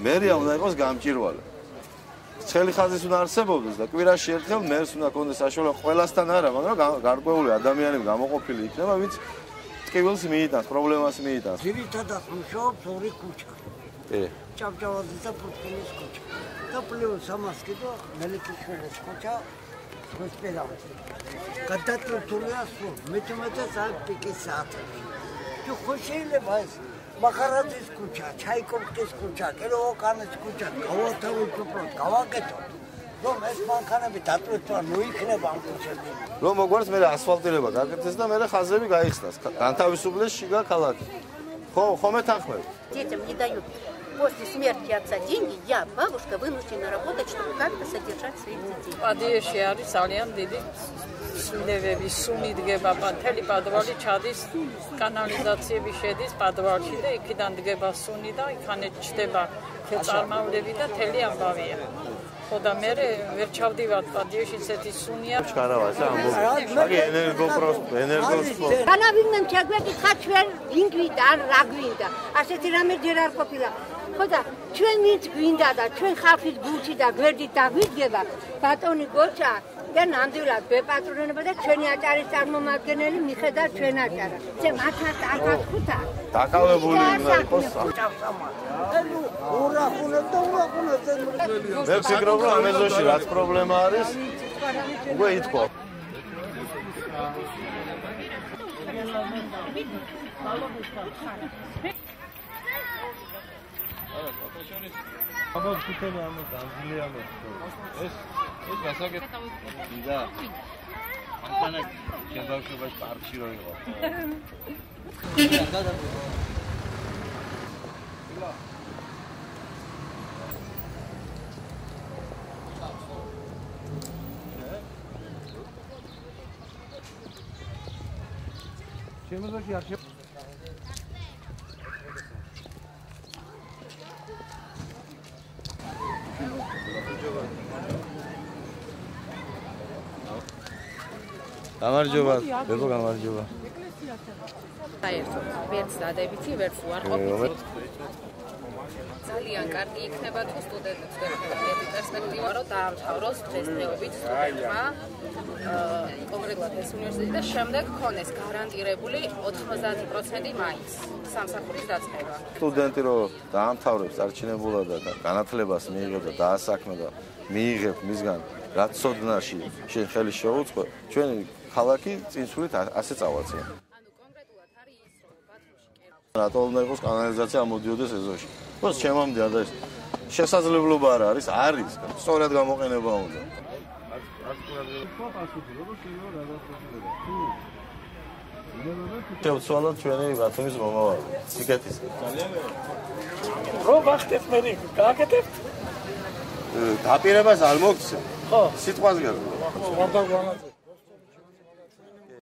მერია უნდა იყოს გამჭირვალე. ცხელი ხაზის უნდა არსებობდეს და კვირაში ერთხელ მერს უნდა კონდეს საშუალება ყველასთან არა, მაგრამ გარკვეული ადამიანები გამოყოფილი იქნება, ვინც ტკივილს მიიტანს, პრობლემას მიიტანს. ძირითადად მუშაობს ორი ქუჩა. ჭავჭავაძის და პუტკინის ქუჩა. და პლუს ამას კიდე მელიქიშვილის ქუჩა. გადატვირთულია სულ, მეტ-უმეტეს აქ პიკის საათებში. თუ ხო შეიძლება ეს მახარაძის ქუჩა, ჩაიკოვსკის ქუჩა, კიროვოკანის ქუჩა, გავათავოთ უბრალოდ, გავაკეთოთ. რომ ეს მანქანები დატვირთვა, ნუ იქნება ამ ქუჩებში. რომ მოგვარს მე ასფალტირება გაკეთდეს და მე ხაზები გაიხსნას. განთავისუფლდეს შიგა ქალაქი. Хо мეთანხმები. Детям не дают после смерти отца деньги, я, бабушка, вынуждена работать, чтобы как-то содержать своих детей. Падიეში არის ძალიან დიდი სუნევები, სუნი დგება, მთელი პადვალი ჩადის, კანალიზაციები შედის პადვალში და იქიდან დგება სუნი და იქანე ჩდება წარმოვლები და მთელი ამბავია. ხო და მე ვერ ჩავდივარ პადიეში ისეთი სუნია. ჩქარავას ამბობ. ენერგოს განავინმემ ჩაგვეკითხა ჩვენ ვინ გვინდა, ან რა გვინდა. ასეთი რამე ჯერ არ ყოფილა. ხო და ჩვენ ვინც გვინდა და ჩვენ ხალხის გულში და გვერდით დაგვიდგება ბატონი გოჩა და ნამდვილად ბეპატრონება და ჩვენი აჭარის წარმომადგენელი მიხედავ ჩვენ აჭარას. ძე მართლაც არ გახუთა. დაკავებული უნდა იყოს. მე ვფიქრობ რომ ამ ეზოში რაც პრობლემა არის უკვე ითქვა. აბა თვითონ ამ განძლიანო ეს გასაგებ და ანტანა შევავშობაში პარკში რო იყო შემოგვიში არ შე გამარჯობა, ბებო გამარჯობა. საერთოდ ვერც დადებითი, ვერც უარყოფითი. ძალიან კარგი იქნება თუ სტუდენტებს გვექნებოდი პერსპექტივა, რომ დაამთავროს დღესდღეობით სტუდენტმა კონკრეტულად ეს უნივერსიტეტი და შემდეგ ქონეს გარანტირებული 90% მაინც სამსახურის დაწყება. სტუდენტი რო დაამთავრებს არჩინებულად და განათლებას მიიღებს და დაასაქმე და მიიღებ მისგან რაც სოდნაში შენ ხელი შეუწყო, ჩვენი ქალაქი წინსვლით ასე წავაცია. ანუ კონკრეტულად არის ის, რომ ბათუმში კერავს. რატო უნდა იყოს კანალიზაცია მოდიოდეს ეზოში? ხო, ჩემამდე და ეს შესაძლებლობა არ არის, არის, სწორად გამოყენება უნდა. შევცვალოთ ჩვენი ბათუმის მომავალი. სიკეთის. რო ვახტეთ მე გააკეთებთ? დაპირებას არ მოგცემ. ხო, სიტყვას გაგო. ვარ დაგვანაწილე.